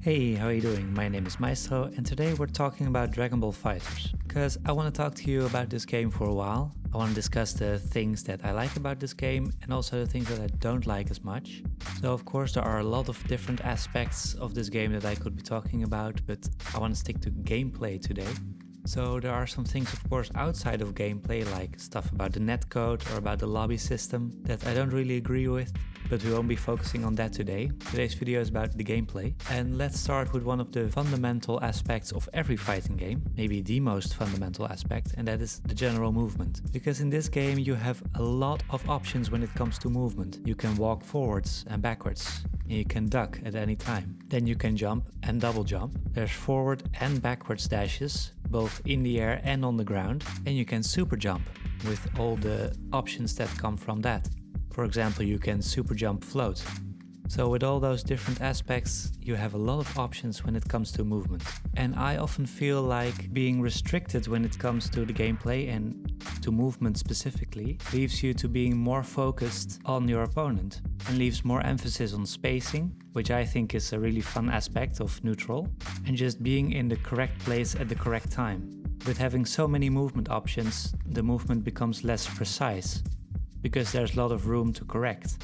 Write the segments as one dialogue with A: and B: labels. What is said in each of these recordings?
A: Hey, how are you doing? My name is Maestro and today we're talking about Dragon Ball Fighterz. Because I want to talk to you about this game for a while. I want to discuss the things that I like about this game and also the things that I don't like as much. So of course there are a lot of different aspects of this game that I could be talking about, but I want to stick to gameplay today. So there are some things of course outside of gameplay, like stuff about the netcode or about the lobby system that I don't really agree with, but we won't be focusing on that today. Today's video is about the gameplay, and let's start with one of the fundamental aspects of every fighting game, maybe the most fundamental aspect, and that is the general movement. Because in this game you have a lot of options when it comes to movement. You can walk forwards and backwards, and you can duck at any time. Then you can jump and double jump. There's forward and backwards dashes, both in the air and on the ground, and you can super jump with all the options that come from that. For example, you can super jump float. So with all those different aspects, you have a lot of options when it comes to movement. And I often feel like being restricted when it comes to the gameplay and to movement specifically leaves you to being more focused on your opponent and leaves more emphasis on spacing, which I think is a really fun aspect of neutral, and just being in the correct place at the correct time. With having so many movement options, the movement becomes less precise, because there's a lot of room to correct.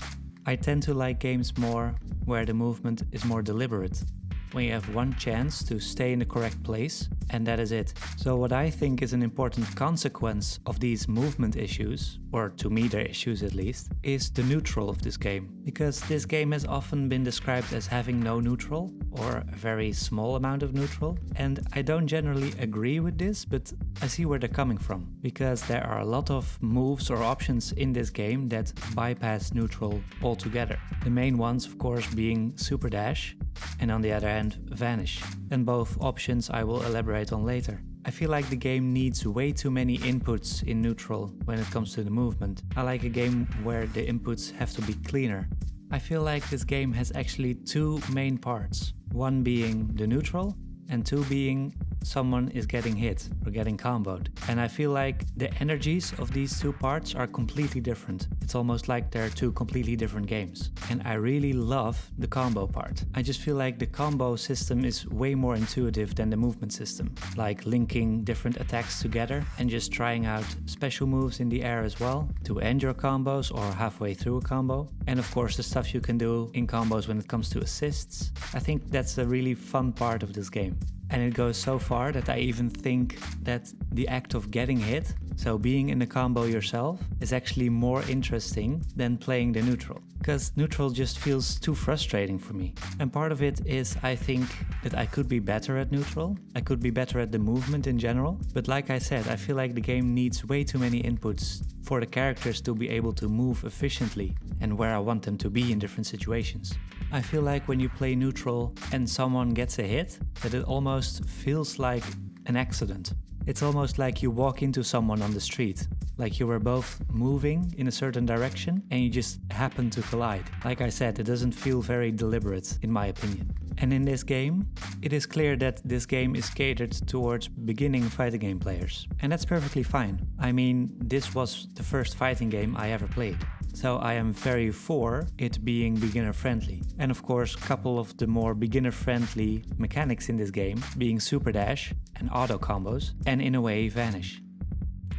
A: I tend to like games more where the movement is more deliberate, when you have one chance to stay in the correct place, and that is it. So what I think is an important consequence of these movement issues, or to me they're issues at least, is the neutral of this game. Because this game has often been described as having no neutral, or a very small amount of neutral, and I don't generally agree with this, but I see where they're coming from. Because there are a lot of moves or options in this game that bypass neutral altogether. The main ones of course being Superdash, and on the other hand Vanish, and both options I will elaborate on later. I feel like the game needs way too many inputs in neutral when it comes to the movement. I like a game where the inputs have to be cleaner. I feel like this game has actually two main parts, one being the neutral and two being someone is getting hit or getting comboed. And I feel like the energies of these two parts are completely different. It's almost like they're two completely different games. And I really love the combo part. I just feel like the combo system is way more intuitive than the movement system. Like linking different attacks together and just trying out special moves in the air as well to end your combos or halfway through a combo. And of course the stuff you can do in combos when it comes to assists. I think that's a really fun part of this game. And it goes so far that I even think that the act of getting hit, so being in the combo yourself, is actually more interesting than playing the neutral. Because neutral just feels too frustrating for me. And part of it is I think that I could be better at neutral. I could be better at the movement in general. But like I said, I feel like the game needs way too many inputs for the characters to be able to move efficiently and where I want them to be in different situations. I feel like when you play neutral and someone gets a hit, that it almost feels like an accident. It's almost like you walk into someone on the street, like you were both moving in a certain direction and you just happen to collide. Like I said, it doesn't feel very deliberate in my opinion. And in this game, it is clear that this game is catered towards beginning fighting game players. And that's perfectly fine. I mean, this was the first fighting game I ever played. So I am very for it being beginner friendly. And of course, a couple of the more beginner friendly mechanics in this game being Superdash and Autocombos, and in a way Vanish.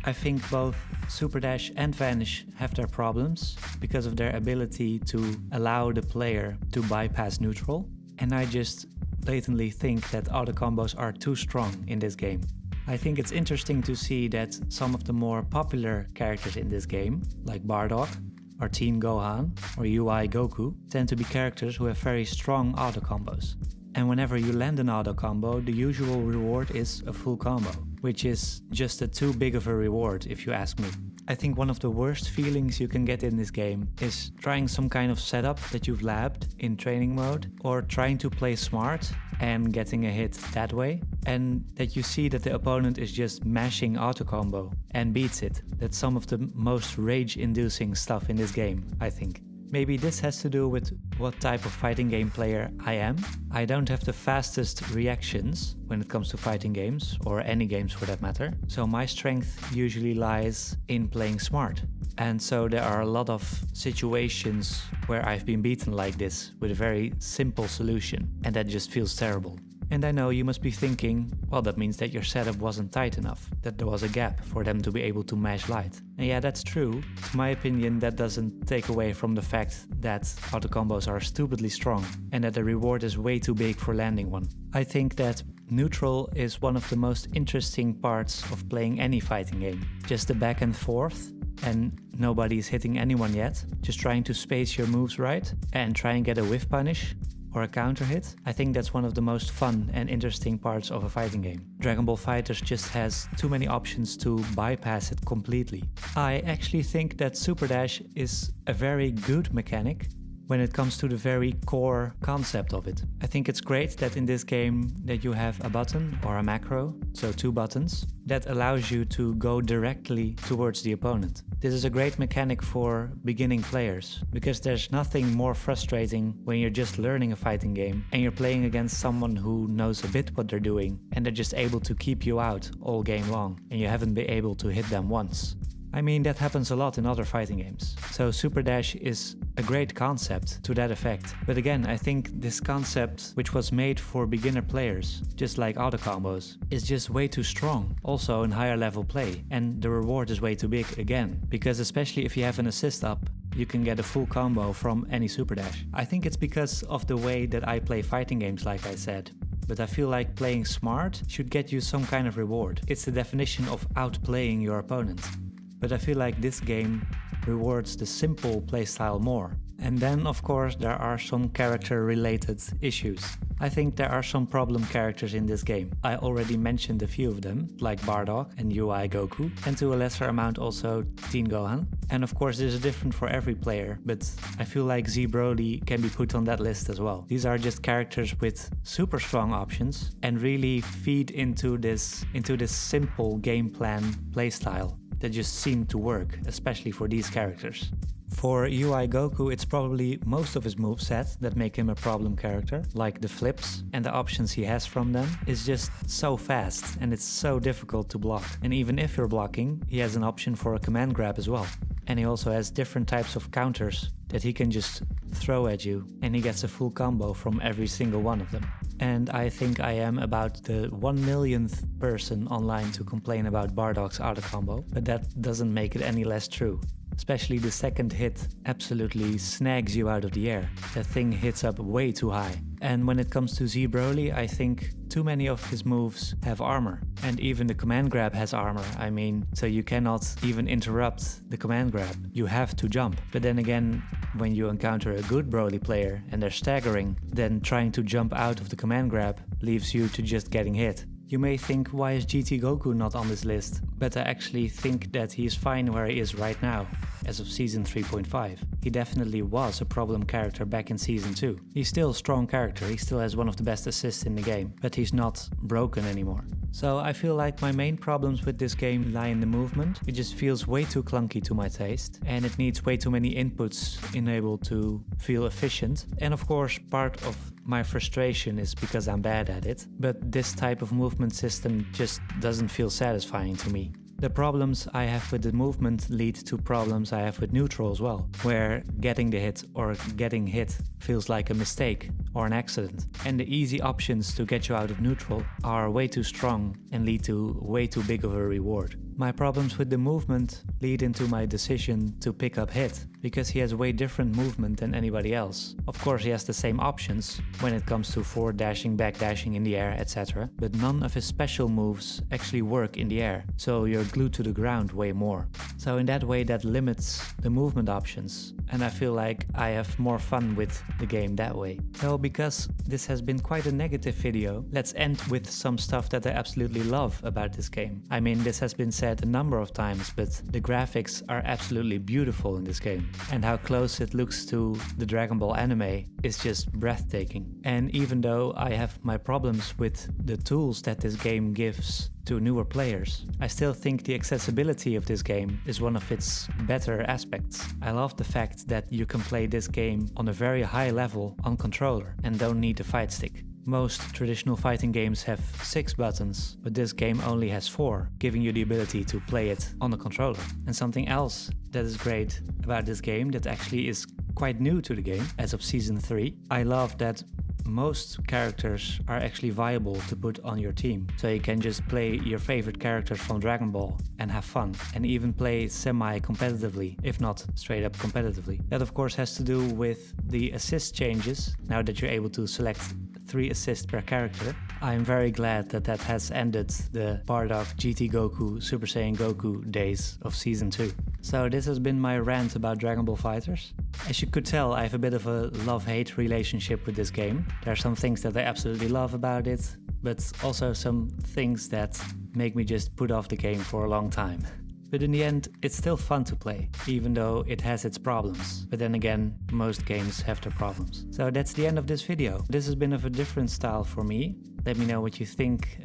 A: I think both Superdash and Vanish have their problems because of their ability to allow the player to bypass neutral. And I just blatantly think that Autocombos are too strong in this game. I think it's interesting to see that some of the more popular characters in this game, like Bardock, or Teen Gohan, or UI Goku, tend to be characters who have very strong auto combos. And whenever you land an auto combo, the usual reward is a full combo, which is just a too big of a reward if you ask me. I think one of the worst feelings you can get in this game is trying some kind of setup that you've labbed in training mode, or trying to play smart and getting a hit that way, and that you see that the opponent is just mashing auto combo and beats it. That's some of the most rage-inducing stuff in this game, I think. Maybe this has to do with what type of fighting game player I am. I don't have the fastest reactions when it comes to fighting games, or any games for that matter. So my strength usually lies in playing smart. And so there are a lot of situations where I've been beaten like this with a very simple solution, and that just feels terrible. And I know you must be thinking, well, that means that your setup wasn't tight enough, that there was a gap for them to be able to mash light. And yeah, that's true. In my opinion, that doesn't take away from the fact that autocombos are stupidly strong and that the reward is way too big for landing one. I think that neutral is one of the most interesting parts of playing any fighting game. Just the back and forth, and nobody's hitting anyone yet. Just trying to space your moves right and try and get a whiff punish or a counter hit. I think that's one of the most fun and interesting parts of a fighting game. Dragon Ball Fighterz just has too many options to bypass it completely. I actually think that Superdash is a very good mechanic when it comes to the very core concept of it. I think it's great that in this game that you have a button or a macro, so 2 buttons, that allows you to go directly towards the opponent. This is a great mechanic for beginning players, because there's nothing more frustrating when you're just learning a fighting game and you're playing against someone who knows a bit what they're doing and they're just able to keep you out all game long and you haven't been able to hit them once. I mean, that happens a lot in other fighting games. So Superdash is a great concept to that effect. But again, I think this concept, which was made for beginner players, just like Autocombos, is just way too strong, also in higher level play. And the reward is way too big again, because especially if you have an assist up, you can get a full combo from any Superdash. I think it's because of the way that I play fighting games, like I said. But I feel like playing smart should get you some kind of reward. It's the definition of outplaying your opponent. But I feel like this game rewards the simple playstyle more. And then, of course, there are some character-related issues. I think there are some problem characters in this game. I already mentioned a few of them, like Bardock and UI Goku, and to a lesser amount also Teen Gohan. And of course, this is different for every player, but I feel like Z Broly can be put on that list as well. These are just characters with super strong options and really feed into this simple game plan playstyle that just seem to work, especially for these characters. For UI Goku, it's probably most of his moveset that make him a problem character, like the flips and the options he has from them is just so fast and it's so difficult to block. And even if you're blocking, he has an option for a command grab as well. And he also has different types of counters that he can just throw at you, and he gets a full combo from every single one of them. And I think I am about the 1,000,000th person online to complain about Bardock's auto combo, but that doesn't make it any less true. Especially the second hit absolutely snags you out of the air. That thing hits up way too high. And when it comes to Z Broly, I think too many of his moves have armor. And even the command grab has armor. I mean, so you cannot even interrupt the command grab. You have to jump. But then again, when you encounter a good Broly player and they're staggering, then trying to jump out of the command grab leaves you to just getting hit. You may think, why is GT Goku not on this list? But I actually think that he's fine where he is right now, as of Season 3.5. He definitely was a problem character back in Season 2. He's still a strong character, he still has one of the best assists in the game, but he's not broken anymore. So I feel like my main problems with this game lie in the movement. It just feels way too clunky to my taste, and it needs way too many inputs in able to feel efficient. And of course, part of my frustration is because I'm bad at it, but this type of movement system just doesn't feel satisfying to me. The problems I have with the movement lead to problems I have with neutral as well, where getting the hit or getting hit feels like a mistake or an accident. And the easy options to get you out of neutral are way too strong and lead to way too big of a reward. My problems with the movement lead into my decision to pick up hit, because he has way different movement than anybody else. Of course, he has the same options when it comes to forward dashing, back dashing in the air, etc. But none of his special moves actually work in the air, so you're glued to the ground way more. So in that way, that limits the movement options, and I feel like I have more fun with the game that way. So because this has been quite a negative video, let's end with some stuff that I absolutely love about this game. I mean, this has been said a number of times, but the graphics are absolutely beautiful in this game. And how close it looks to the Dragon Ball anime is just breathtaking. And even though I have my problems with the tools that this game gives to newer players. I still think the accessibility of this game is one of its better aspects. I love the fact that you can play this game on a very high level on controller and don't need a fight stick. Most traditional fighting games have 6 buttons, but this game only has 4, giving you the ability to play it on the controller. And something else that is great about this game that actually is quite new to the game as of Season 3, I love that most characters are actually viable to put on your team. So you can just play your favorite characters from Dragon Ball and have fun, and even play semi-competitively, if not straight up competitively. That of course has to do with the assist changes, now that you're able to select 3 assists per character. I'm very glad that that has ended the Bardock, GT Goku, Super Saiyan Goku days of Season 2. So this has been my rant about Dragon Ball Fighterz. As you could tell, I have a bit of a love-hate relationship with this game. There are some things that I absolutely love about it, but also some things that make me just put off the game for a long time. But in the end, it's still fun to play, even though it has its problems. But then again, most games have their problems. So that's the end of this video. This has been of a different style for me. Let me know what you think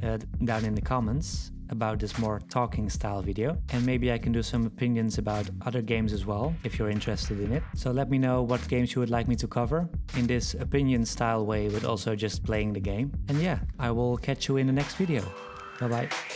A: down in the comments about this more talking style video, and maybe I can do some opinions about other games as well if you're interested in it. So let me know what games you would like me to cover in this opinion style way, but also just playing the game. And yeah, I will catch you in the next video. Bye bye.